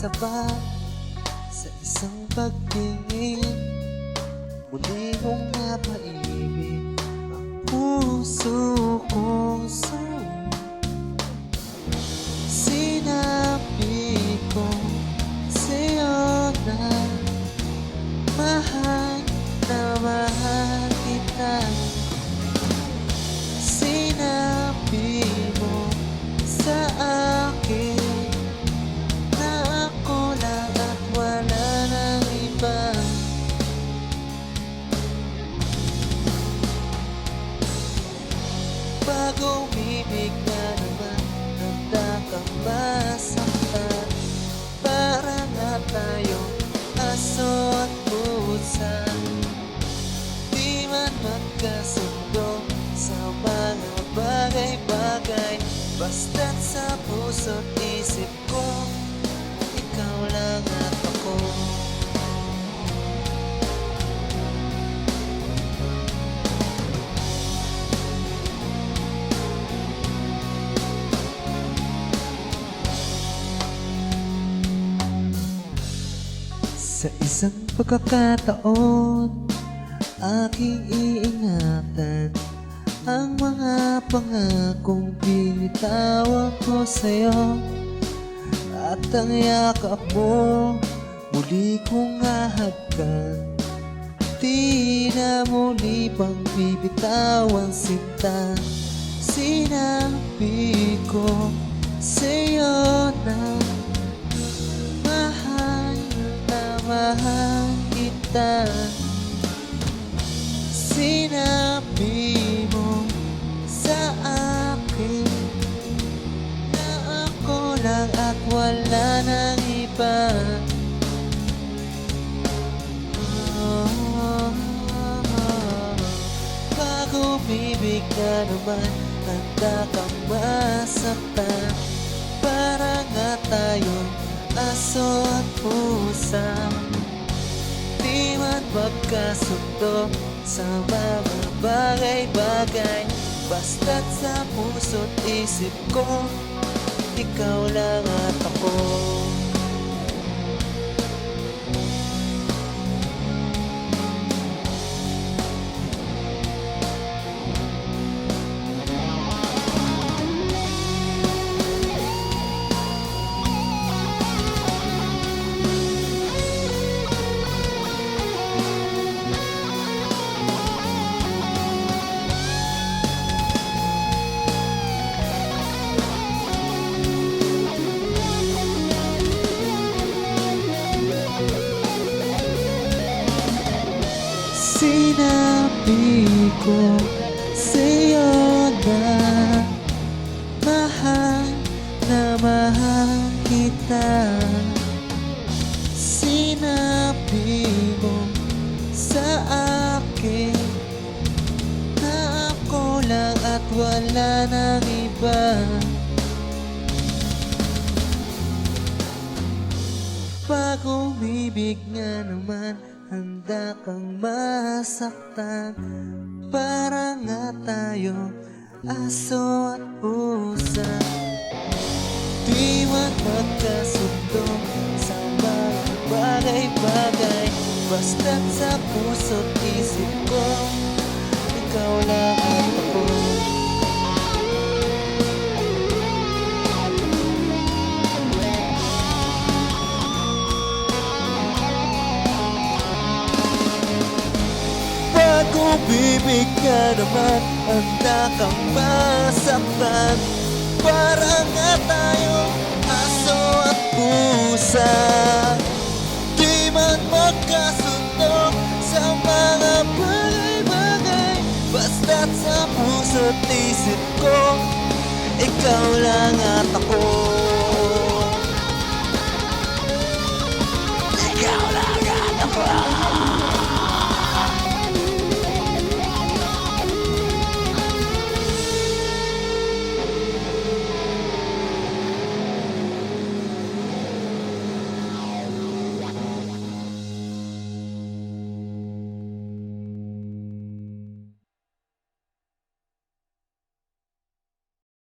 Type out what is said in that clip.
sapat sa isang pagtingin. Muli kong napaibig ang puso ko sa'yo. Sinabi ko sa'yo na mahal kita. Sinabi mo sa akin na ako lang at wala nang iba. Bago umibig na naman, handa kang masaktan. Para nga tayong aso at pusa, di man magkasundo sa mga bagay-bagay. Basta't sa puso't isip ko, ikaw lang at ako. Sa isang pagkakataon, aking iingatan ang mga pangakong binitawan ko sa'yo. At ang yakap mo, muli kong ahagkan. Di na muli pang bibitawan sinta. Sinabi ko sa'yo na mahal kita. Sinabi mo sa akin na ako lang at wala nang iba. Bago umibig na naman, handa kang masaktan. Para nga tayong aso at pusa, di man magkasundo sa mga bagay-bagay. Basta't sa puso't isip ko, ikaw lang at ako. Sinabi ko sa'yo na mahal kita. Sinabi mo sa akin na ako lang at wala nang iba. Pag umibig nga naman, handa kang masaktan. Para nga tayo aso at pusa, di man magkasundo sa mga bagay-bagay. Basta't sa puso't isip ko, ikaw lang at ako. Umibig ka naman, handa kang masaktan. Para nga tayong aso at pusa, di man magkasundo sa mga bagay-bagay. Basta't sa puso't isip ko, ikaw lang at ako.